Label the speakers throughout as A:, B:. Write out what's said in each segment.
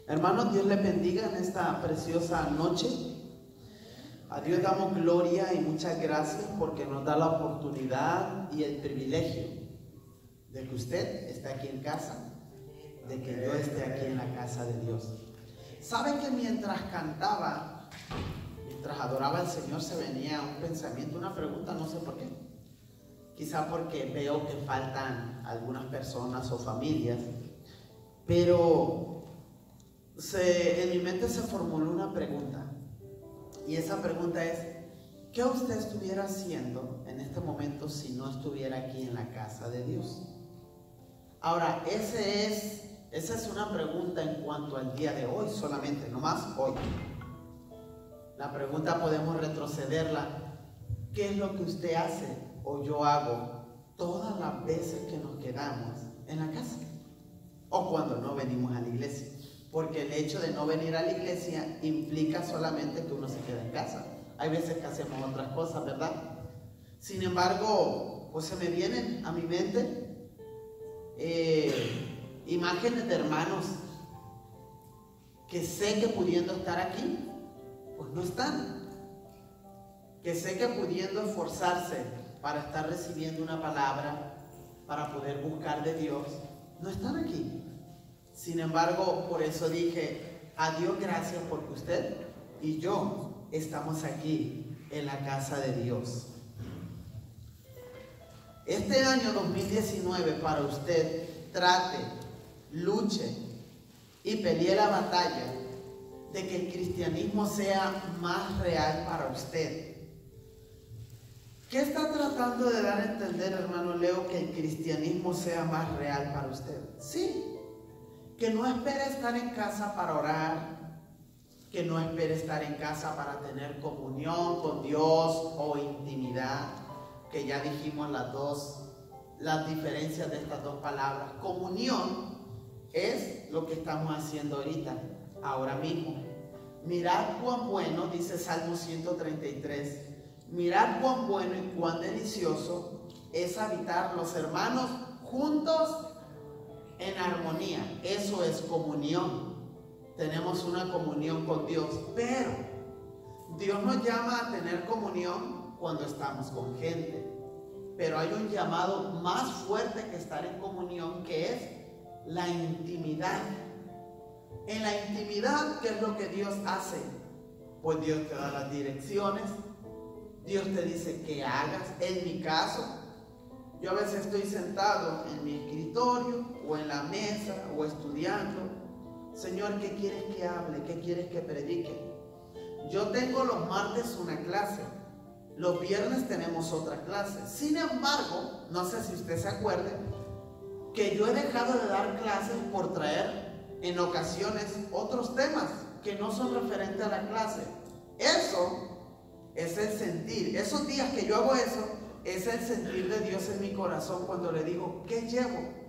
A: Hermanos, Dios les bendiga en esta preciosa noche. A Dios damos gloria y muchas gracias porque nos da la oportunidad y el privilegio de que usted esté aquí en casa, de que yo esté aquí en la casa de Dios. ¿Saben que mientras cantaba, mientras adoraba al Señor, se venía un pensamiento, una pregunta, no sé por qué? Quizá porque veo que faltan algunas personas o familias, pero en mi mente se formuló una pregunta. Y esa pregunta es, ¿qué usted estuviera haciendo en este momento si no estuviera aquí en la casa de Dios? Ahora, esa es una pregunta en cuanto al día de hoy solamente, no más hoy. La pregunta podemos retrocederla. ¿Qué es lo que usted hace o yo hago todas las veces que nos quedamos en la casa? O cuando no venimos a la iglesia. Porque el hecho de no venir a la iglesia implica solamente que uno se queda en casa. Hay veces que hacemos otras cosas, ¿verdad? Sin embargo, pues se me vienen a mi mente imágenes de hermanos que sé que pudiendo estar aquí, pues no están. Que sé que pudiendo esforzarse para estar recibiendo una palabra, para poder buscar de Dios, no están aquí. Sin embargo, por eso dije, a Dios gracias porque usted y yo estamos aquí en la casa de Dios. Este año 2019 para usted, trate, luche y pelee la batalla de que el cristianismo sea más real para usted. ¿Qué está tratando de dar a entender, hermano Leo, que el cristianismo sea más real para usted? Sí. Que no espere estar en casa para orar, que no espere estar en casa para tener comunión con Dios o intimidad, que ya dijimos las diferencias de estas dos palabras. Comunión es lo que estamos haciendo ahorita, ahora mismo. Mirad cuán bueno, dice Salmo 133, mirad cuán bueno y cuán delicioso es habitar los hermanos juntos en armonía. Eso es comunión. Tenemos una comunión con Dios, pero Dios nos llama a tener comunión cuando estamos con gente. Pero hay un llamado más fuerte que estar en comunión, que es la intimidad. En la intimidad, ¿qué es lo que Dios hace? Pues Dios te da las direcciones, Dios te dice que hagas. En mi caso, yo a veces estoy sentado en mi escritorio o en la mesa o estudiando. Señor, ¿qué quieres que hable? ¿Qué quieres que predique? Yo tengo los martes una clase, los viernes tenemos otra clase. Sin embargo, no sé si usted se acuerde que yo he dejado de dar clases por traer en ocasiones otros temas que no son referentes a la clase. Eso es el sentir. Esos días que yo hago eso, es el sentir de Dios en mi corazón cuando le digo, ¿qué llevo?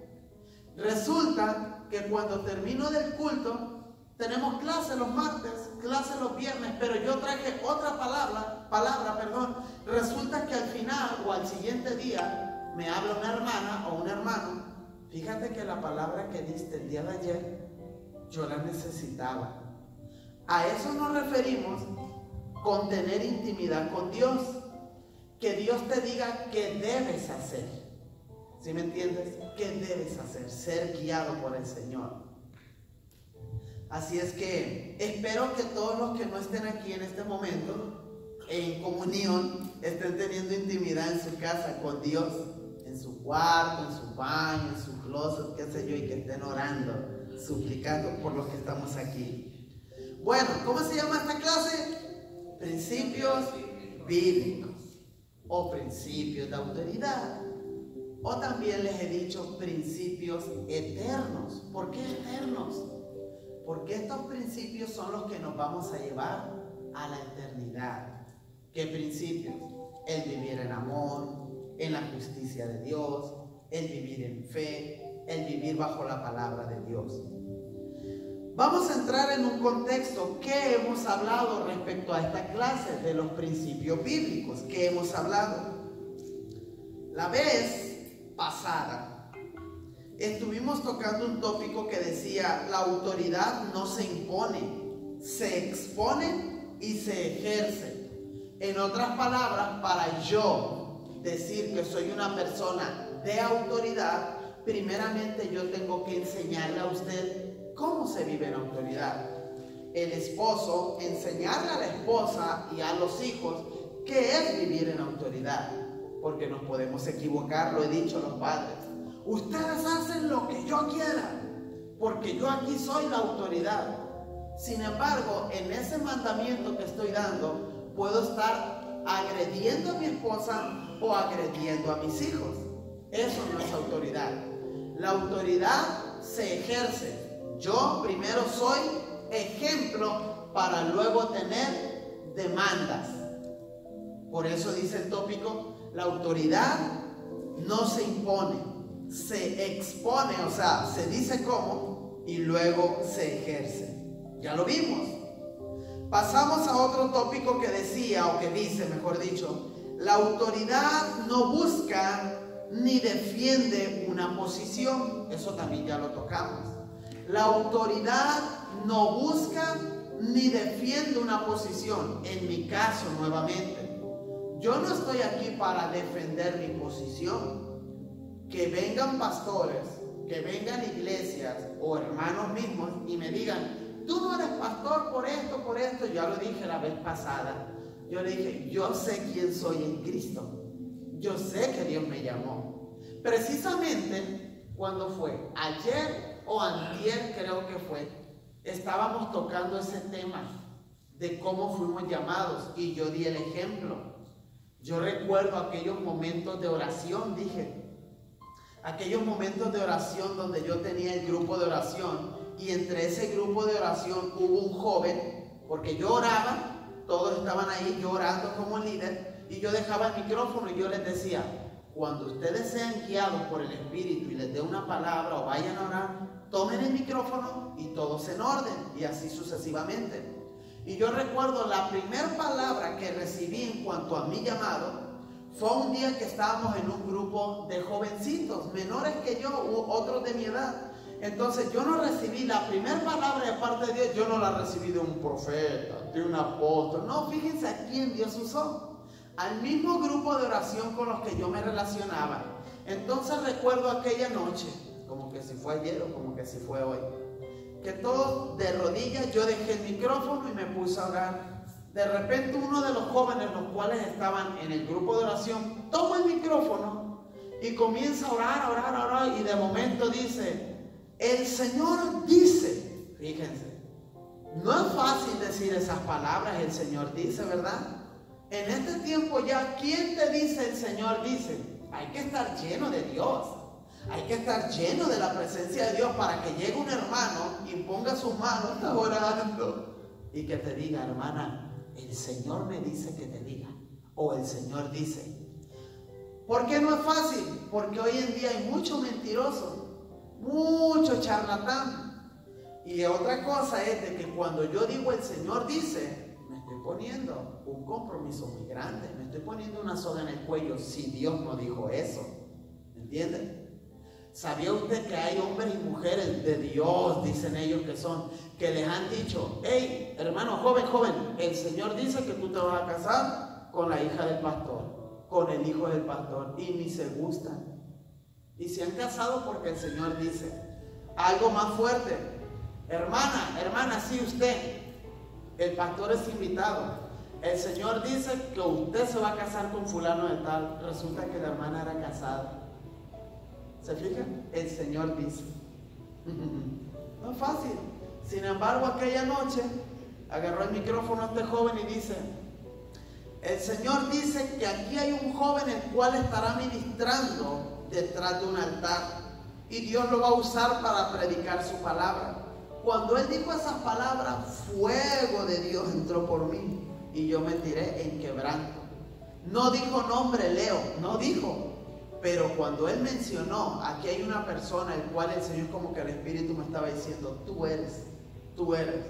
A: Resulta que cuando termino del culto, tenemos clase los martes, clase los viernes, pero yo traje otra palabra. Resulta que al final o al siguiente día me habla una hermana o un hermano. Fíjate que la palabra que diste el día de ayer, yo la necesitaba. A eso nos referimos con tener intimidad con Dios. Que Dios te diga qué debes hacer. ¿Sí me entiendes? ¿Qué debes hacer? Ser guiado por el Señor. Así es que espero que todos los que no estén aquí en este momento en comunión estén teniendo intimidad en su casa con Dios, en su cuarto, en su baño, en su closet, qué sé yo, y que estén orando, suplicando por los que estamos aquí. Bueno, ¿cómo se llama esta clase? Principios bíblicos. O principios de autoridad, o también les he dicho principios eternos. ¿Por qué eternos? Porque estos principios son los que nos vamos a llevar a la eternidad. ¿Qué principios? El vivir en amor, en la justicia de Dios, el vivir en fe, el vivir bajo la palabra de Dios. Vamos a entrar en un contexto. ¿Qué hemos hablado respecto a esta clase de los principios bíblicos? ¿Qué hemos hablado? La vez pasada estuvimos tocando un tópico que decía decía, la autoridad no se impone, se expone y se ejerce. En otras palabras, para yo decir que soy una persona de autoridad, primeramente yo tengo que enseñarle a usted cómo se vive en autoridad. El esposo, enseñarle a la esposa y a los hijos qué es vivir en autoridad. Porque nos podemos equivocar, lo he dicho a los padres. Ustedes hacen lo que yo quiera, porque yo aquí soy la autoridad. Sin embargo, en ese mandamiento que estoy dando, puedo estar agrediendo a mi esposa o agrediendo a mis hijos. Eso no es autoridad. La autoridad se ejerce. Yo primero soy ejemplo para luego tener demandas. Por eso dice el tópico, la autoridad no se impone, se expone, o sea, se dice cómo y luego se ejerce. Ya lo vimos. Pasamos a otro tópico que decía, o que dice, mejor dicho, la autoridad no busca ni defiende una posición. Eso también ya lo tocamos. La autoridad no busca ni defiende una posición. En mi caso, nuevamente, yo no estoy aquí para defender mi posición. Que vengan pastores, que vengan iglesias o hermanos mismos y me digan, tú no eres pastor por esto. Ya lo dije la vez pasada. Yo le dije, yo sé quién soy en Cristo. Yo sé que Dios me llamó. Precisamente, cuando fue ayer o antier, creo que fue, estábamos tocando ese tema de cómo fuimos llamados y yo di el ejemplo. Yo recuerdo aquellos momentos de oración, aquellos momentos de oración donde yo tenía el grupo de oración y entre ese grupo de oración hubo un joven, porque yo oraba, todos estaban ahí, yo orando como líder, y yo dejaba el micrófono y yo les decía, cuando ustedes sean guiados por el Espíritu y les dé una palabra o vayan a orar, tomen el micrófono y todos en orden, y así sucesivamente. Y yo recuerdo la primera palabra que recibí en cuanto a mi llamado, fue un día que estábamos en un grupo de jovencitos, menores que yo, u otros de mi edad. Entonces yo no recibí la primera palabra de parte de Dios, yo no la recibí de un profeta, de un apóstol. No, fíjense a quién Dios usó. Al mismo grupo de oración con los que yo me relacionaba. Entonces recuerdo aquella noche, como que si fue ayer o como que si fue hoy, que todos de rodillas yo dejé el micrófono y me puse a orar. De repente uno de los jóvenes, los cuales estaban en el grupo de oración, toma el micrófono y comienza a orar, y de momento dice, el Señor dice, fíjense, no es fácil decir esas palabras, el Señor dice, ¿verdad? En este tiempo ya, ¿quién te dice el Señor dice? Hay que estar lleno de Dios. Hay que estar lleno de la presencia de Dios para que llegue un hermano y ponga sus manos, está orando, y que te diga, hermana, el Señor me dice que te diga, o el Señor dice. ¿Por qué no es fácil? Porque hoy en día hay mucho mentiroso, mucho charlatán. Y otra cosa es de que cuando yo digo el Señor dice, me estoy poniendo un compromiso muy grande, me estoy poniendo una soga en el cuello si Dios no dijo eso. ¿Entienden? ¿Sabía usted que hay hombres y mujeres de Dios, dicen ellos que son, que les han dicho, hey, hermano joven, el Señor dice que tú te vas a casar con la hija del pastor, con el hijo del pastor, y ni se gustan? Y se han casado porque el Señor dice. Algo más fuerte, hermana, sí usted, el pastor es invitado, el Señor dice que usted se va a casar con fulano de tal, resulta que la hermana era casada. ¿Se fijan? El Señor dice. No es fácil. Sin embargo, aquella noche agarró el micrófono a este joven y dice, el Señor dice que aquí hay un joven el cual estará ministrando detrás de un altar y Dios lo va a usar para predicar su palabra. Cuando él dijo esas palabras, fuego de Dios entró por mí y yo me tiré en quebranto. No dijo nombre Leo, no dijo. Pero cuando él mencionó, aquí hay una persona el cual el Señor, como que el Espíritu me estaba diciendo, tú eres.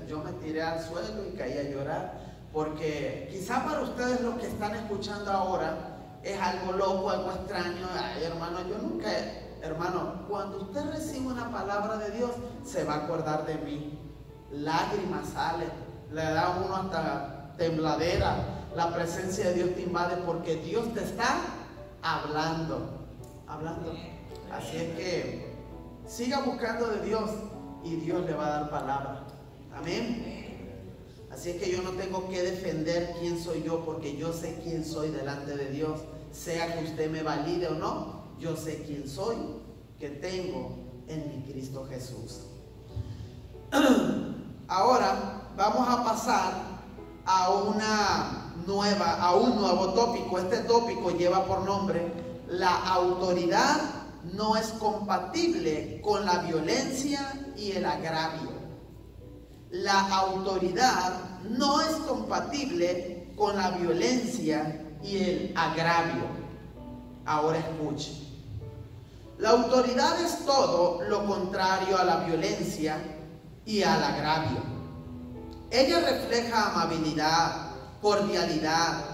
A: Yo me tiré al suelo y caí a llorar, porque quizá para ustedes los que están escuchando ahora es algo loco, algo extraño. Ay, hermano, yo nunca hermano, cuando usted recibe una palabra de Dios, se va a acordar de mí. Lágrimas salen, le da a uno hasta tembladera. La presencia de Dios te invade porque Dios te está hablando. Así es que siga buscando de Dios y Dios le va a dar palabra. Amén. Así es que yo no tengo que defender quién soy yo, porque yo sé quién soy delante de Dios. Sea que usted me valide o no, yo sé quién soy, que tengo en mi Cristo Jesús. Ahora vamos a pasar a un nuevo tópico. Este tópico lleva por nombre: la autoridad no es compatible con la violencia y el agravio. La autoridad no es compatible con la violencia y el agravio. Ahora escuche. La autoridad es todo lo contrario a la violencia y al agravio. Ella refleja amabilidad, cordialidad,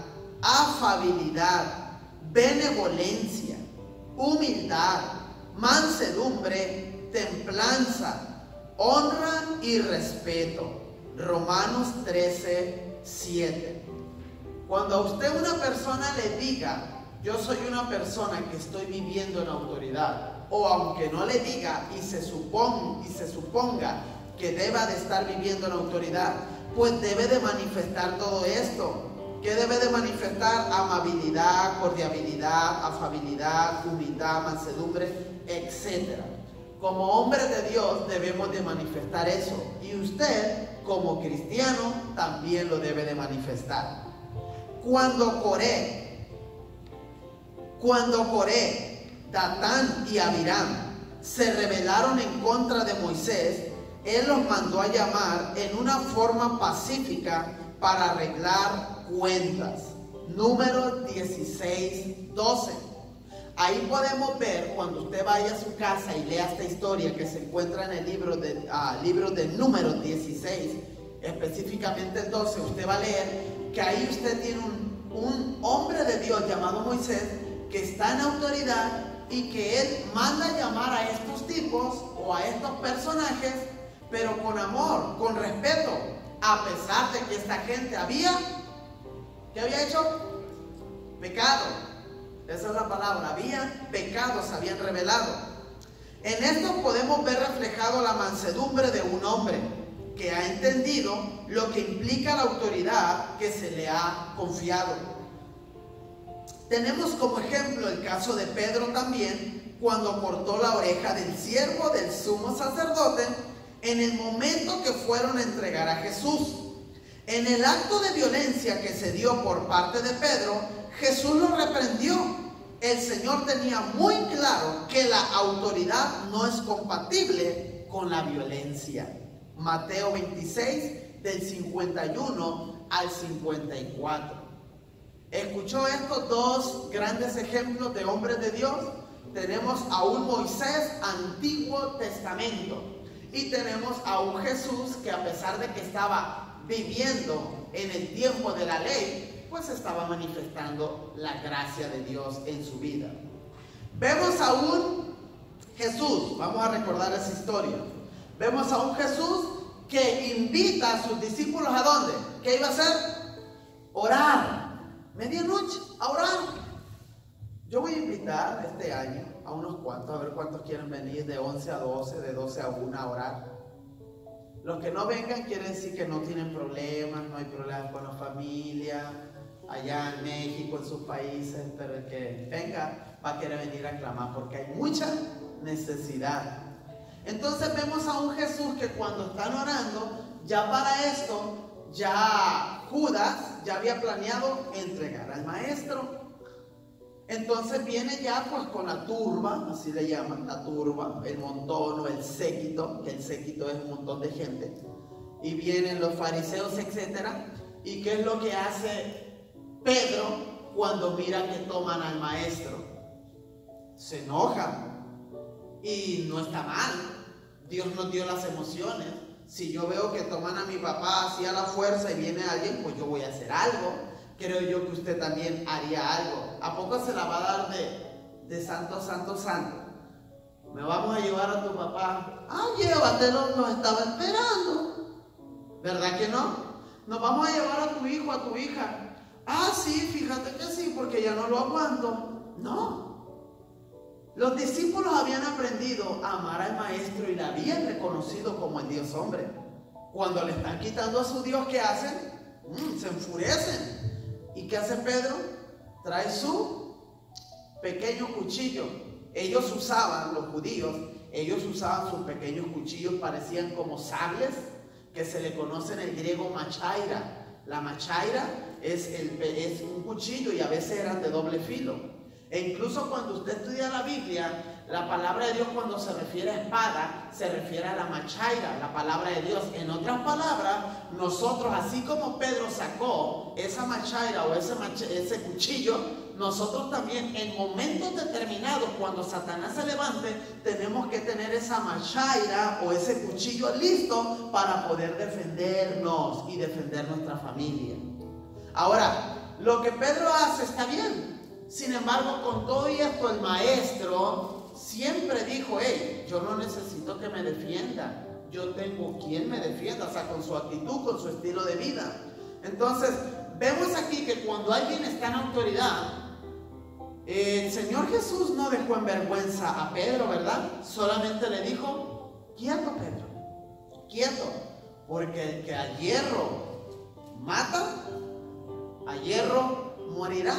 A: afabilidad, benevolencia, humildad, mansedumbre, templanza, honra y respeto. Romanos 13:7. Cuando a usted una persona le diga: yo soy una persona que estoy viviendo en autoridad, o aunque no le diga y se suponga que deba de estar viviendo en autoridad, pues debe de manifestar todo esto. ¿Qué debe de manifestar? Amabilidad, cordialidad, afabilidad, humildad, mansedumbre, etc. Como hombres de Dios debemos de manifestar eso, y usted como cristiano también lo debe de manifestar. Cuando Coré, Datán y Abiram se rebelaron en contra de Moisés, él los mandó a llamar en una forma pacífica para arreglar cuentas. Números 16:12. Ahí podemos ver, cuando usted vaya a su casa y lea esta historia que se encuentra en el libro de Números 16, específicamente el 12, usted va a leer que ahí usted tiene un hombre de Dios llamado Moisés, que está en autoridad y que él manda llamar a estos tipos o a estos personajes, pero con amor, con respeto, a pesar de que esta gente ¿qué había hecho? Pecado. Esa es la palabra. Habían pecado, se habían rebelado. En esto podemos ver reflejado la mansedumbre de un hombre que ha entendido lo que implica la autoridad que se le ha confiado. Tenemos como ejemplo el caso de Pedro también, cuando cortó la oreja del siervo del sumo sacerdote en el momento que fueron a entregar a Jesús. En el acto de violencia que se dio por parte de Pedro, Jesús lo reprendió. El Señor tenía muy claro que la autoridad no es compatible con la violencia. Mateo 26, del 51 al 54. ¿Escuchó estos dos grandes ejemplos de hombres de Dios? Tenemos a un Moisés, Antiguo Testamento, y tenemos a un Jesús que, a pesar de que estaba viviendo en el tiempo de la ley, pues estaba manifestando la gracia de Dios en su vida. Vemos a un Jesús, vamos a recordar esa historia. Vemos a un Jesús que invita a sus discípulos ¿a dónde? ¿Qué iba a hacer? Orar. Medianoche, a orar. Yo voy a invitar este año a unos cuantos, a ver cuántos quieren venir de 11 a 12, de 12 a 1 a orar. Los que no vengan quiere decir que no tienen problemas, no hay problemas con la familia, allá en México, en sus países, pero el que venga va a querer venir a clamar porque hay mucha necesidad. Entonces vemos a un Jesús que cuando están orando, ya para esto, ya Judas ya había planeado entregar al maestro. Entonces viene ya pues con la turba, así le llaman, la turba, el montón o el séquito, que el séquito es un montón de gente, y vienen los fariseos, etcétera. ¿Y qué es lo que hace Pedro cuando mira que toman al maestro? Se enoja, y no está mal. Dios nos dio las emociones. Si yo veo que toman a mi papá así a la fuerza y viene alguien, pues yo voy a hacer algo. Creo yo que usted también haría algo. ¿A poco se la va a dar de santo, santo, santo? Me vamos a llevar a tu papá. Ah, llévatelo, nos estaba esperando. ¿Verdad que no? Nos vamos a llevar a tu hijo, a tu hija. Ah, sí, fíjate que sí, porque ya no lo aguanto. No. Los discípulos habían aprendido a amar al maestro y la habían reconocido como el Dios hombre. Cuando le están quitando a su Dios, ¿qué hacen? Se enfurecen. ¿Y qué hace Pedro? Trae su pequeño cuchillo. Ellos usaban, los judíos, ellos usaban sus pequeños cuchillos, parecían como sables, que se le conoce en el griego machaira. La machaira es un cuchillo y a veces eran de doble filo. E incluso cuando usted estudia la Biblia, la palabra de Dios cuando se refiere a espada, se refiere a la machaira, la palabra de Dios. En otras palabras, nosotros, así como Pedro sacó esa machaira o ese cuchillo, nosotros también en momentos determinados, cuando Satanás se levante, tenemos que tener esa machaira o ese cuchillo listo para poder defendernos y defender nuestra familia. Ahora, lo que Pedro hace está bien. Sin embargo, con todo esto, el maestro siempre dijo: hey, yo no necesito que me defienda, yo tengo quien me defienda. O sea, con su actitud, con su estilo de vida. Entonces, vemos aquí que cuando alguien está en autoridad, el Señor Jesús no dejó en vergüenza a Pedro, ¿verdad? Solamente le dijo: quieto, Pedro, quieto, porque el que a hierro mata, a hierro morirá.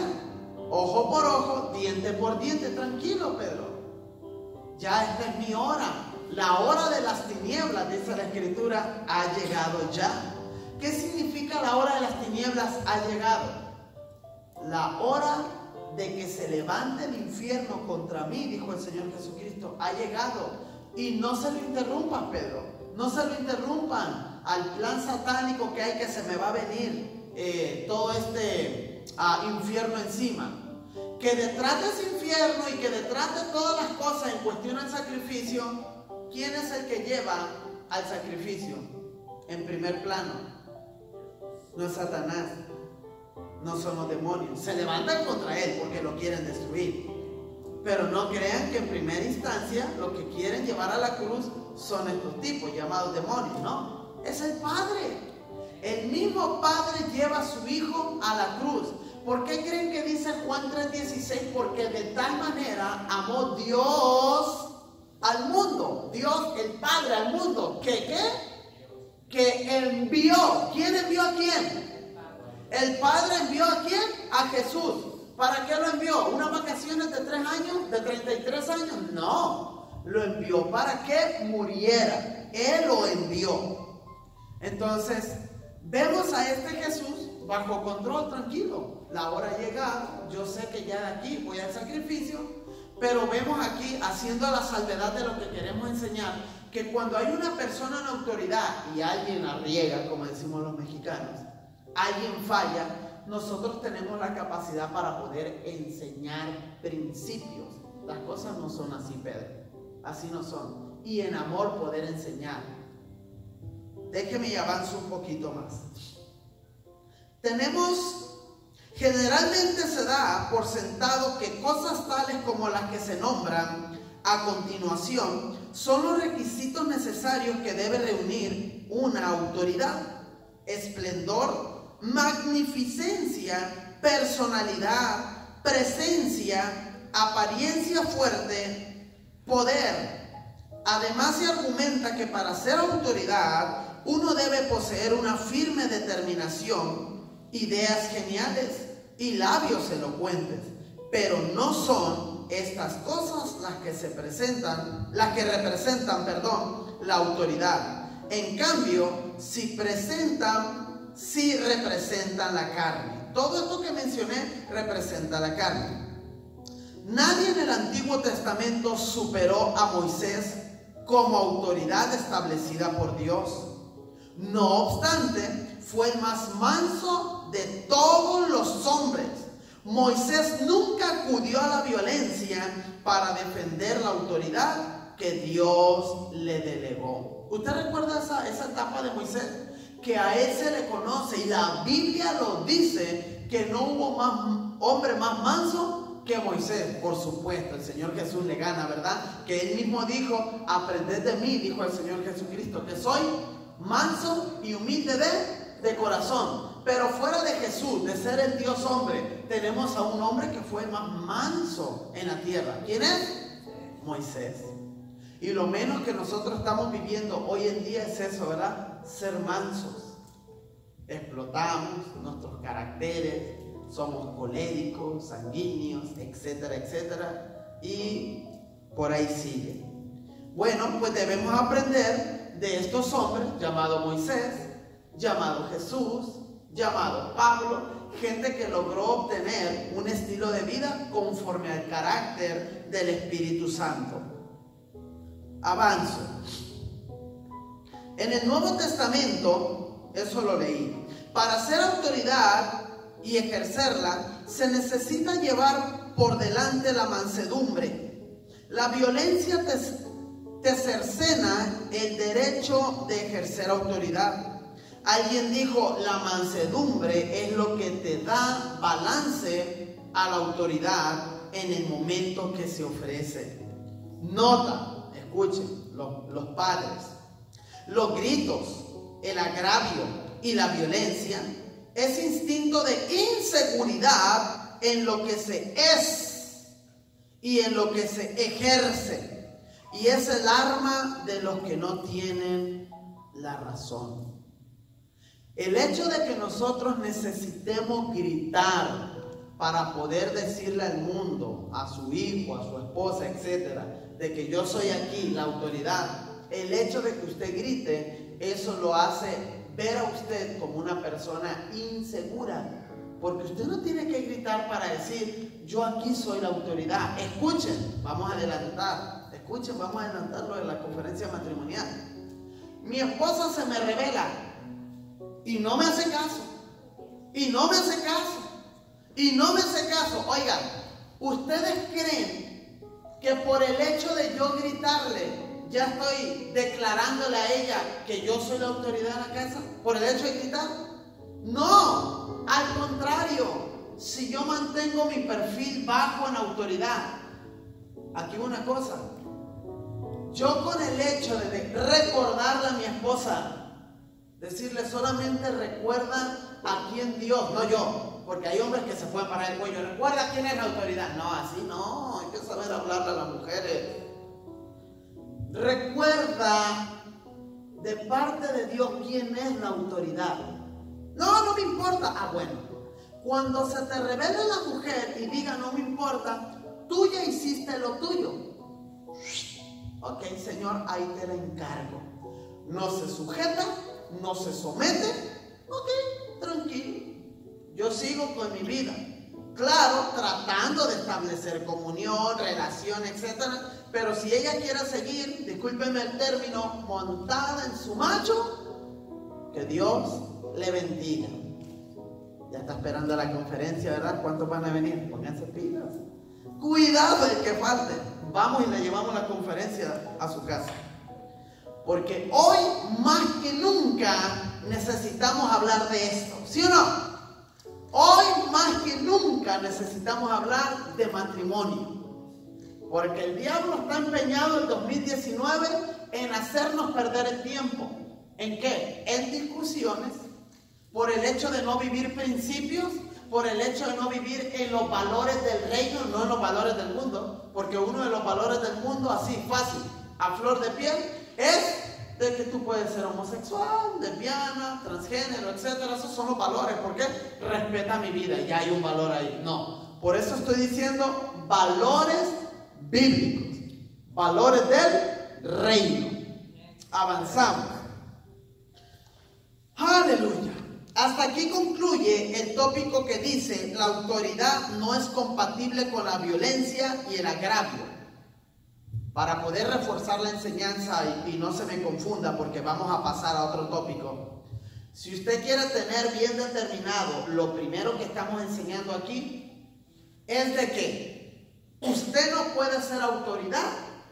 A: Ojo por ojo, diente por diente. Tranquilo, Pedro. Ya esta es mi hora. La hora de las tinieblas, dice la Escritura, ha llegado ya. ¿Qué significa la hora de las tinieblas ha llegado? La hora de que se levante el infierno contra mí, dijo el Señor Jesucristo, ha llegado. Y no se lo interrumpas, Pedro. No se lo interrumpan al plan satánico que hay, que se me va a venir todo este infierno encima. Que detrás de ese infierno y que detrás de todas las cosas en cuestión al sacrificio, ¿quién es el que lleva al sacrificio en primer plano? No es Satanás, no son los demonios. Se levantan contra él porque lo quieren destruir, pero no crean que en primera instancia lo que quieren llevar a la cruz son estos tipos llamados demonios. No, es el Padre. El mismo Padre lleva a su Hijo a la cruz. ¿Por qué creen que dice Juan 3:16? Porque de tal manera amó Dios al mundo. Dios, el Padre, al mundo. ¿Que envió. ¿Quién envió a quién? El Padre envió a quién? A Jesús. ¿Para qué lo envió? ¿Unas vacaciones de 3 años? ¿De 33 años? No. Lo envió para que muriera. Él lo envió. Entonces, vemos a este Jesús bajo control, tranquilo. La hora ha llegado, yo sé que ya de aquí voy al sacrificio, pero vemos aquí, haciendo la salvedad de lo que queremos enseñar, que cuando hay una persona en autoridad y alguien arriega, como decimos los mexicanos, alguien falla, nosotros tenemos la capacidad para poder enseñar principios. Las cosas no son así, Pedro, así no son. Y en amor poder enseñar. Déjeme y avanzo un poquito más. Generalmente se da por sentado que cosas tales como las que se nombran a continuación son los requisitos necesarios que debe reunir una autoridad: esplendor, magnificencia, personalidad, presencia, apariencia fuerte, poder. Además, se argumenta que para ser autoridad uno debe poseer una firme determinación, ideas geniales y labios elocuentes, pero no son estas cosas las que representan la autoridad. En cambio, sí representan la carne. Todo esto que mencioné representa la carne. Nadie en el Antiguo Testamento superó a Moisés como autoridad establecida por Dios. No obstante, fue el más manso de todos los hombres. Moisés nunca acudió a la violencia para defender la autoridad que Dios le delegó. ¿Usted recuerda esa etapa de Moisés? Que a él se le conoce, y la Biblia lo dice, que no hubo hombre más manso que Moisés. Por supuesto, el Señor Jesús le gana, ¿verdad? Que Él mismo dijo, aprended de mí, dijo el Señor Jesucristo, que soy manso y humilde de corazón. Pero fuera de Jesús, de ser el Dios hombre, tenemos a un hombre que fue el más manso en la tierra. ¿Quién es? Moisés. Y lo menos que nosotros estamos viviendo hoy en día es eso, ¿verdad? Ser mansos. Explotamos nuestros caracteres, somos coléricos, sanguíneos, etcétera, etcétera. Y por ahí sigue. Bueno, pues debemos aprender de estos hombres, llamado Moisés, llamado Jesús, llamado Pablo, gente que logró obtener un estilo de vida conforme al carácter del Espíritu Santo. Avanzo. En el Nuevo Testamento, eso lo leí, para ser autoridad y ejercerla, se necesita llevar por delante la mansedumbre. La violencia te cercena el derecho de ejercer autoridad. Alguien dijo, la mansedumbre es lo que te da balance a la autoridad en el momento que se ofrece. Nota, escuchen, los padres, los gritos, el agravio y la violencia es instinto de inseguridad en lo que se es y en lo que se ejerce, y es el arma de los que no tienen la razón. El hecho de que nosotros necesitemos gritar para poder decirle al mundo, a su hijo, a su esposa, etcétera, de que yo soy aquí la autoridad, el hecho de que usted grite, eso lo hace ver a usted como una persona insegura, porque usted no tiene que gritar para decir, yo aquí soy la autoridad. Escuchen, vamos a adelantar, escuchen, vamos a adelantarlo en la conferencia matrimonial. Mi esposa se me revela y no me hace caso, y no me hace caso, y no me hace caso. Oigan, ¿ustedes creen que por el hecho de yo gritarle, ya estoy declarándole a ella que yo soy la autoridad en la casa? ¿Por el hecho de gritar? No, al contrario. Si yo mantengo mi perfil bajo en autoridad, aquí una cosa, yo con el hecho de recordarle a mi esposa, decirle solamente recuerda a quién Dios, no yo, porque hay hombres que se pueden parar el cuello, recuerda quién es la autoridad. No, así no, hay que saber hablarle a las mujeres. Recuerda de parte de Dios quién es la autoridad. No, no me importa. Ah, bueno, cuando se te revele la mujer y diga no me importa, tú ya hiciste lo tuyo. Ok, Señor, ahí te la encargo. No se sujeta, no se somete. Ok, tranquilo, yo sigo con mi vida. Claro, tratando de establecer comunión, relación, etcétera. Pero si ella quiere seguir, discúlpenme el término, montada en su macho, que Dios le bendiga. Ya está esperando la conferencia, ¿verdad? ¿Cuántos van a venir? Pónganse pilas. Cuidado el que falte. Vamos y le llevamos la conferencia a su casa. Porque hoy más que nunca necesitamos hablar de esto. ¿Sí o no? Hoy más que nunca necesitamos hablar de matrimonio. Porque el diablo está empeñado en 2019 en hacernos perder el tiempo. ¿En qué? En discusiones, por el hecho de no vivir principios, por el hecho de no vivir en los valores del reino, no en los valores del mundo. Porque uno de los valores del mundo, así fácil, a flor de piel, es de que tú puedes ser homosexual, lesbiana, transgénero, etcétera. Esos son los valores. ¿Por qué? Respeta mi vida, ya hay un valor ahí. No, por eso estoy diciendo valores bíblicos, valores del reino. Avanzamos. Aleluya. Hasta aquí concluye el tópico que dice la autoridad no es compatible con la violencia y el agravio. Para poder reforzar la enseñanza y no se me confunda, porque vamos a pasar a otro tópico. Si usted quiere tener bien determinado lo primero que estamos enseñando aquí, es de que usted no puede ser autoridad,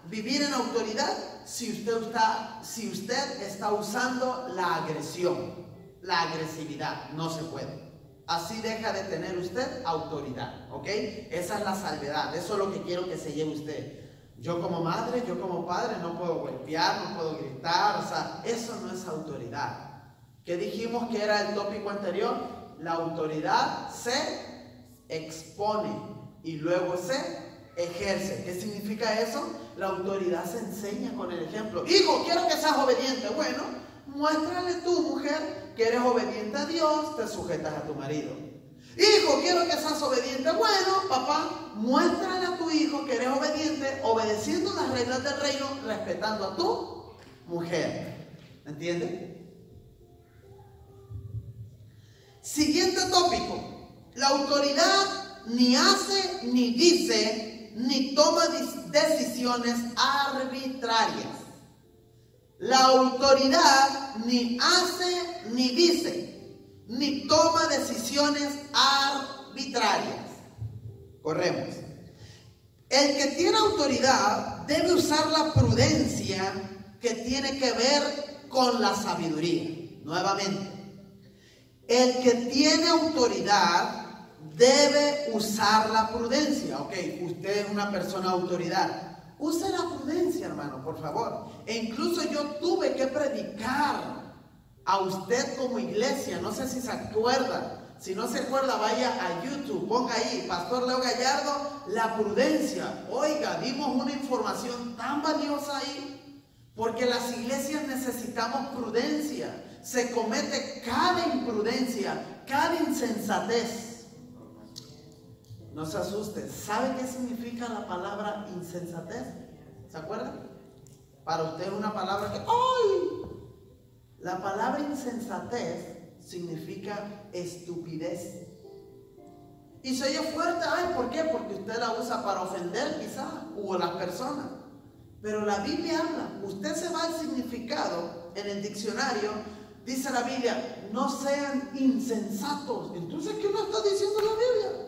A: vivir en autoridad, si usted está usando la agresión, la agresividad. No se puede. así deja de tener usted autoridad, ¿ok? Esa es la salvedad, eso es lo que quiero que se lleve usted. Yo como madre, yo como padre no puedo golpear, no puedo gritar, o sea, eso no es autoridad. ¿Qué dijimos que era el tópico anterior? La autoridad se expone y luego se ejerce. ¿Qué significa eso? La autoridad se enseña con el ejemplo. Hijo, quiero que seas obediente. Bueno, muéstrale tú, mujer, que eres obediente a Dios, te sujetas a tu marido. Hijo, quiero que seas obediente. Bueno, papá, muéstrale a tu hijo que eres obediente, obedeciendo las reglas del reino, respetando a tu mujer. ¿Entiendes? Siguiente tópico. La autoridad ni hace, ni dice, ni toma decisiones arbitrarias. La autoridad ni hace, ni dice, ni toma decisiones arbitrarias. Corremos. El que tiene autoridad debe usar la prudencia que tiene que ver con la sabiduría. Nuevamente, el que tiene autoridad debe usar la prudencia. Ok, usted es una persona de autoridad. Use la prudencia, hermano, por favor. E incluso yo tuve que predicar a usted como iglesia. No sé si se acuerda. Si no se acuerda, vaya a YouTube. Ponga ahí, Pastor Leo Gallardo, la prudencia. Oiga, dimos una información tan valiosa ahí. Porque las iglesias necesitamos prudencia. Se comete cada imprudencia, cada insensatez. No se asuste. ¿Sabe qué significa la palabra insensatez? ¿Se acuerdan? Para usted es una palabra que... ¡ay! La palabra insensatez significa estupidez. Y se oye fuerte. ¡Ay! ¿Por qué? Porque usted la usa para ofender quizás, o a las personas. Pero la Biblia habla. Usted se va al significado en el diccionario. Dice la Biblia, no sean insensatos. Entonces, ¿qué nos está diciendo la Biblia?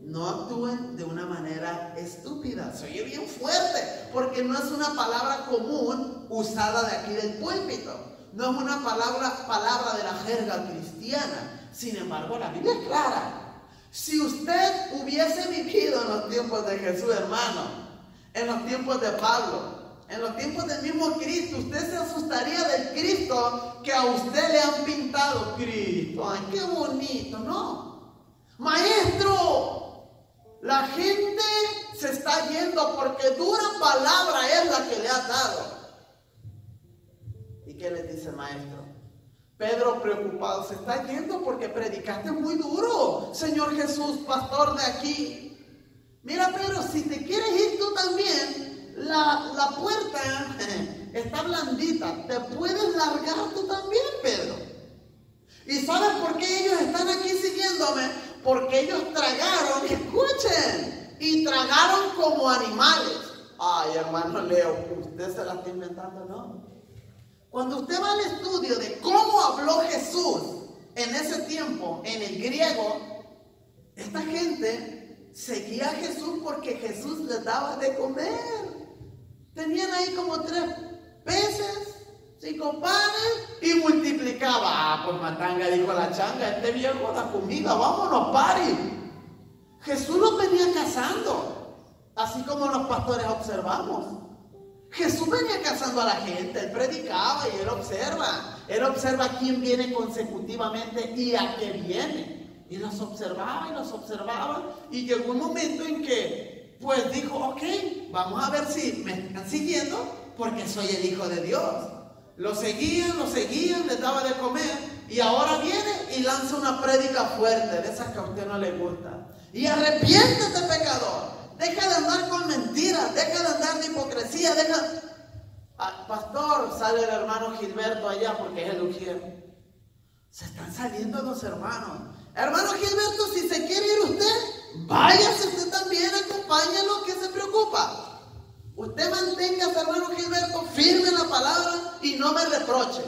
A: No actúen de una manera estúpida. Se oye bien fuerte, porque no es una palabra común usada de aquí del púlpito. No es una palabra de la jerga cristiana. Sin embargo, la Biblia es clara. Si usted hubiese vivido en los tiempos de Jesús, hermano, en los tiempos de Pablo, en los tiempos del mismo Cristo, usted se asustaría del Cristo que a usted le han pintado. Cristo, ay, qué bonito. No, maestro, la gente se está yendo porque dura palabra es la que le ha dado. ¿Y qué le dice el maestro? Pedro, preocupado, se está yendo porque predicaste muy duro. Señor Jesús, pastor de aquí. Mira, Pedro, si te quieres ir tú también, la puerta está blandita. Te puedes largar tú también, Pedro. ¿Y sabes por qué ellos están aquí siguiéndome? Porque ellos tragaron, escuchen, y tragaron como animales. Ay, hermano Leo, usted se la está inventando, ¿no? Cuando usted va al estudio de cómo habló Jesús en ese tiempo, en el griego, esta gente seguía a Jesús porque Jesús les daba de comer. Tenían ahí como 3 peces, 5 panes y multiplicaba. Ah, pues matanga, dijo la changa, este viejo da comida, vámonos, pari. Jesús los venía cazando, así como los pastores observamos. Jesús venía cazando a la gente, él predicaba y él observa a quién viene consecutivamente y a qué viene. Y los observaba y llegó un momento en que pues dijo, ok, vamos a ver si me están siguiendo porque soy el Hijo de Dios. Lo seguían, les daba de comer y ahora viene y lanza una prédica fuerte, de esas que a usted no le gusta. Y arrepiéntete, pecador. Deja de andar con mentiras, deja de andar de hipocresía, pastor, sale el hermano Gilberto allá porque es el ujier. Se están saliendo los hermanos. Hermano Gilberto, si se quiere ir usted, váyase usted también, acompáñalo, que se preocupa. Usted manténgase, hermano Gilberto, firme la palabra y no me reproche.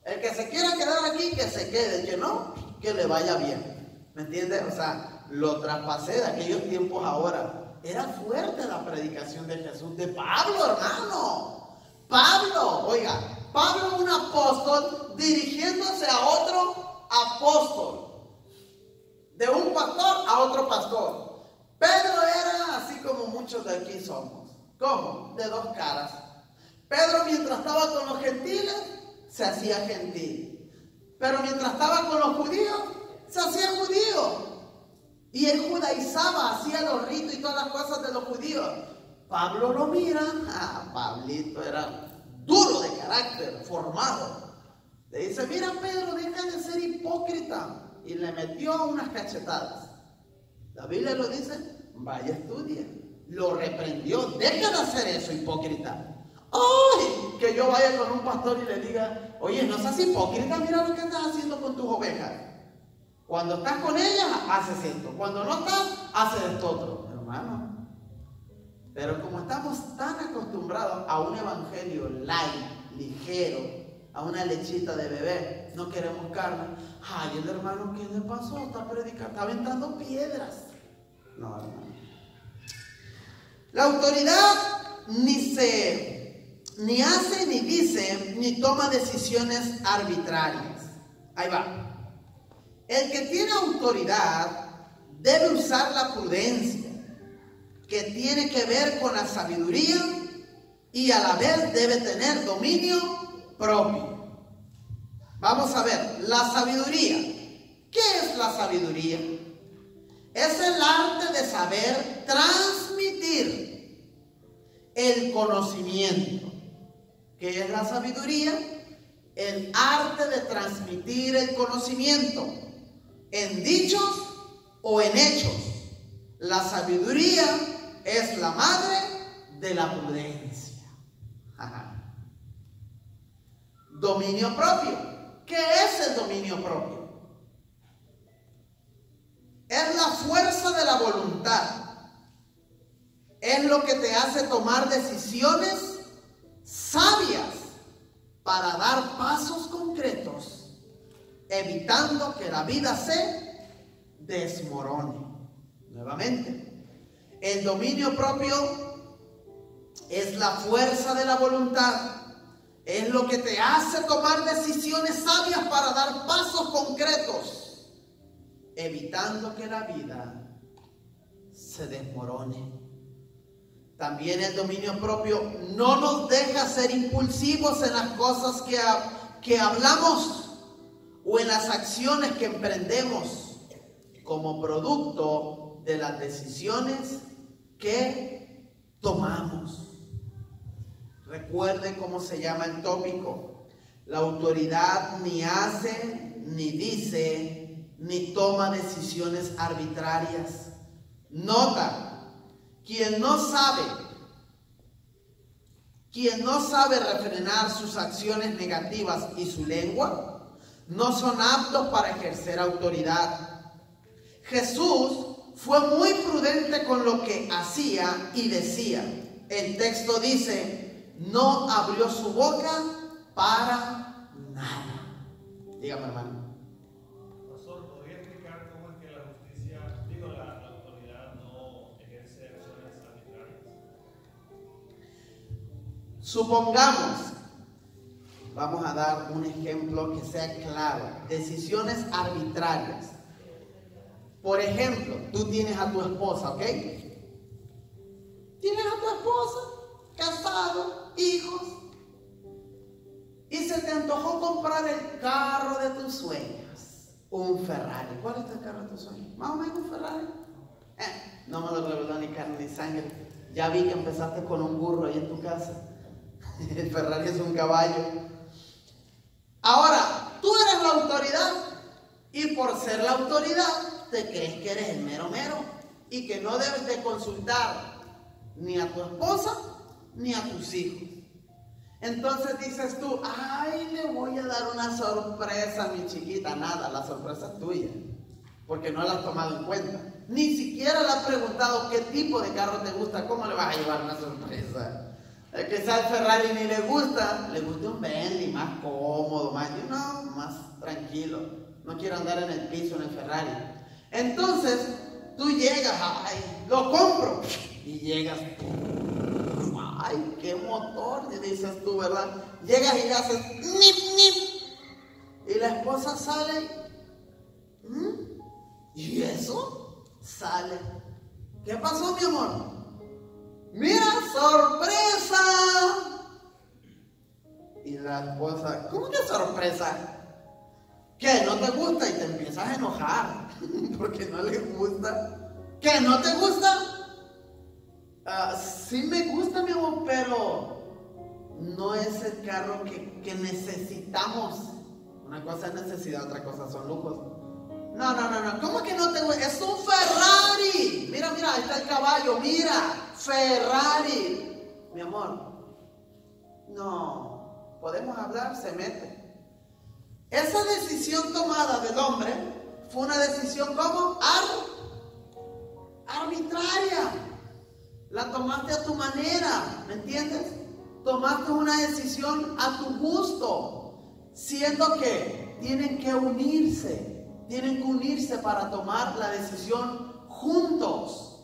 A: El que se quiera quedar aquí, que se quede, el que no, que le vaya bien. ¿Me entiende? O sea, lo traspasé de aquellos tiempos ahora. Era fuerte la predicación de Jesús, de Pablo, hermano. Pablo, oiga, Pablo, un apóstol dirigiéndose a otro apóstol. de un pastor a otro pastor. Pedro era así como muchos de aquí somos. ¿Cómo? De dos caras. Pedro, mientras estaba con los gentiles, se hacía gentil. Pero mientras estaba con los judíos, se hacía judío. Y él judaizaba, hacía los ritos y todas las cosas de los judíos. Pablo lo mira. Pablito era duro de carácter, formado. Le dice: mira, Pedro, deja de ser hipócrita. Y le metió unas cachetadas. La Biblia lo dice: vaya, estudie. Lo reprendió: deja de hacer eso, hipócrita. ¡Ay! Que yo vaya con un pastor y le diga: oye, no seas hipócrita, mira lo que estás haciendo con tus ovejas. Cuando estás con ellas, haces esto. Cuando no estás, haces esto otro. Hermano. Pero como estamos tan acostumbrados a un evangelio light, ligero, a una lechita de bebé, no queremos carne. Ay, el hermano, ¿qué le pasó? Está predicando, está aventando piedras. No, hermano. La autoridad ni hace, ni dice, ni toma decisiones arbitrarias. Ahí va. El que tiene autoridad debe usar la prudencia, que tiene que ver con la sabiduría, y a la vez debe tener dominio propio. Vamos a ver, la sabiduría. ¿Qué es la sabiduría? Es el arte de saber transmitir el conocimiento. ¿Qué es la sabiduría? El arte de transmitir el conocimiento en dichos o en hechos. La sabiduría es la madre de la prudencia. Ajá. Dominio propio. ¿Qué es el dominio propio? Es la fuerza de la voluntad. Es lo que te hace tomar decisiones sabias para dar pasos concretos, evitando que la vida se desmorone. Nuevamente, el dominio propio es la fuerza de la voluntad. Es lo que te hace tomar decisiones sabias para dar pasos concretos, evitando que la vida se desmorone. También el dominio propio no nos deja ser impulsivos en las cosas que hablamos o en las acciones que emprendemos como producto de las decisiones que tomamos. Recuerden cómo se llama el tópico. La autoridad ni hace, ni dice, ni toma decisiones arbitrarias. Nota: quien no sabe refrenar sus acciones negativas y su lengua, no son aptos para ejercer autoridad. Jesús fue muy prudente con lo que hacía y decía. El texto dice: no abrió su boca para nada. Dígame, hermano.
B: Pastor, ¿podría explicar cómo es que la justicia, la autoridad no ejerce acciones arbitrarias?
A: Supongamos, vamos a dar un ejemplo que sea claro. Decisiones arbitrarias. Por ejemplo, tú tienes a tu esposa, ¿ok? Tienes a tu esposa, casado, hijos, y se te antojó comprar el carro de tus sueños, un Ferrari. ¿Cuál es el carro de tus sueños? Más o menos un Ferrari. No me lo reveló ni carne ni sangre. Ya vi que empezaste con un burro ahí en tu casa. El Ferrari es un caballo. Ahora, tú eres la autoridad, y por ser la autoridad te crees que eres el mero mero y que no debes de consultar ni a tu esposa ni a tus hijos. Entonces dices tú: ay, le voy a dar una sorpresa a mi chiquita. Nada, la sorpresa es tuya, porque no la has tomado en cuenta. Ni siquiera le has preguntado qué tipo de carro te gusta. ¿Cómo le vas a llevar una sorpresa? El que sea el Ferrari ni le gusta un Bentley más cómodo, más tranquilo. No quiero andar en el piso en el Ferrari. Entonces tú llegas: ay, lo compro. Y llegas: ay, qué motor, dices tú, ¿verdad? Llegas y le haces nip, nip. Y la esposa sale: ¿Y eso? Sale. ¿Qué pasó, mi amor? ¡Mira, sorpresa! Y la esposa, ¿cómo que sorpresa? ¿Qué? ¿No te gusta? Y te empiezas a enojar porque no le gusta. ¿Qué? ¿No te gusta? Sí me gusta, mi amor, pero no es el carro que necesitamos. Una cosa es necesidad, otra cosa son lujos. No. ¿Cómo que no te gusta? Es un Ferrari. Mira, ahí está el caballo. Mira, Ferrari. Mi amor, no. ¿Podemos hablar? Se mete. Esa decisión tomada del hombre fue una decisión como arbitraria. La tomaste a tu manera, ¿me entiendes? Tomaste una decisión a tu gusto, siendo que tienen que unirse para tomar la decisión juntos.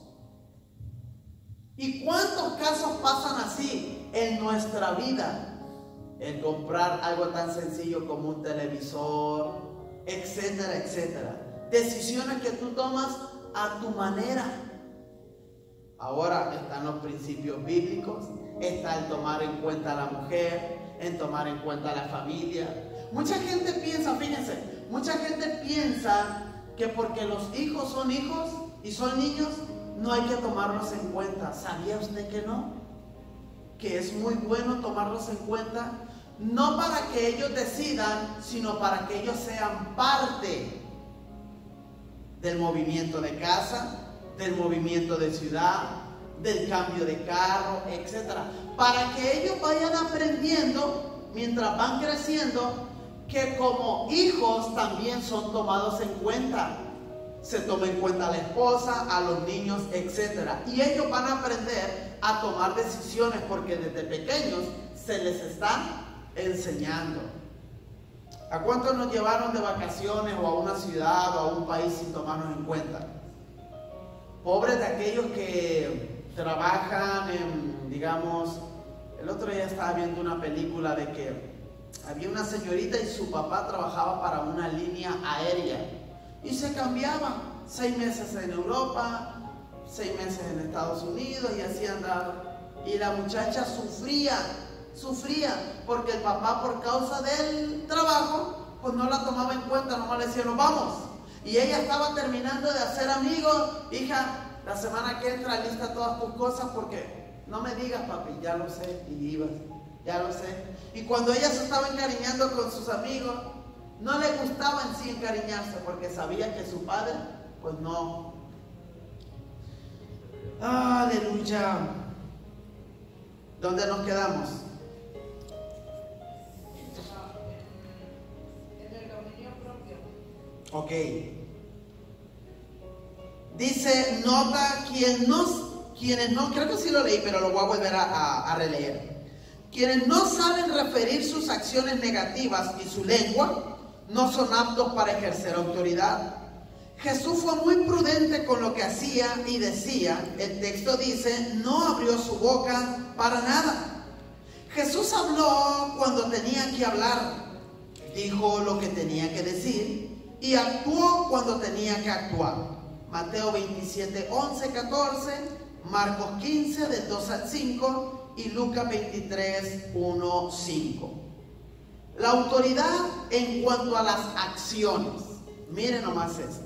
A: ¿Y cuántos casos pasan así en nuestra vida? El comprar algo tan sencillo como un televisor, etcétera, etcétera. Decisiones que tú tomas a tu manera. Ahora están los principios bíblicos, está el tomar en cuenta a la mujer, en tomar en cuenta a la familia. Mucha gente piensa, fíjense, que porque los hijos son hijos y son niños, no hay que tomarlos en cuenta. ¿Sabía usted que no? Que es muy bueno tomarlos en cuenta, no para que ellos decidan, sino para que ellos sean parte del movimiento de casa, del movimiento de ciudad, del cambio de carro, etc. Para que ellos vayan aprendiendo, mientras van creciendo, que como hijos también son tomados en cuenta. Se toma en cuenta a la esposa, a los niños, etc. Y ellos van a aprender a tomar decisiones porque desde pequeños se les está enseñando. ¿A cuántos nos llevaron de vacaciones o a una ciudad o a un país sin tomarnos en cuenta? Pobres de aquellos que trabajan en, digamos, el otro día estaba viendo una película de que había una señorita y su papá trabajaba para una línea aérea y se cambiaba 6 meses en Europa, 6 meses en Estados Unidos y así andaba. Y la muchacha sufría porque el papá, por causa del trabajo, pues no la tomaba en cuenta, nomás le decía, nos vamos. Y ella estaba terminando de hacer amigos. Hija, la semana que entra lista todas tus cosas porque no me digas, papi, ya lo sé. Y ibas, ya lo sé. Y cuando ella se estaba encariñando con sus amigos, no le gustaba en sí encariñarse porque sabía que su padre, pues no. Aleluya. ¿Dónde nos quedamos?
C: En el dominio propio.
A: Ok. Dice, nota, quienes no, creo que sí lo leí, pero lo voy a volver a releer. Quienes no saben referir sus acciones negativas y su lengua, no son aptos para ejercer autoridad. Jesús fue muy prudente con lo que hacía y decía. El texto dice, no abrió su boca para nada. Jesús habló cuando tenía que hablar, dijo lo que tenía que decir y actuó cuando tenía que actuar. Mateo 27, 11, 14, Marcos 15, del 2 al 5 y Lucas 23, 1, 5. La autoridad en cuanto a las acciones. Miren nomás esto.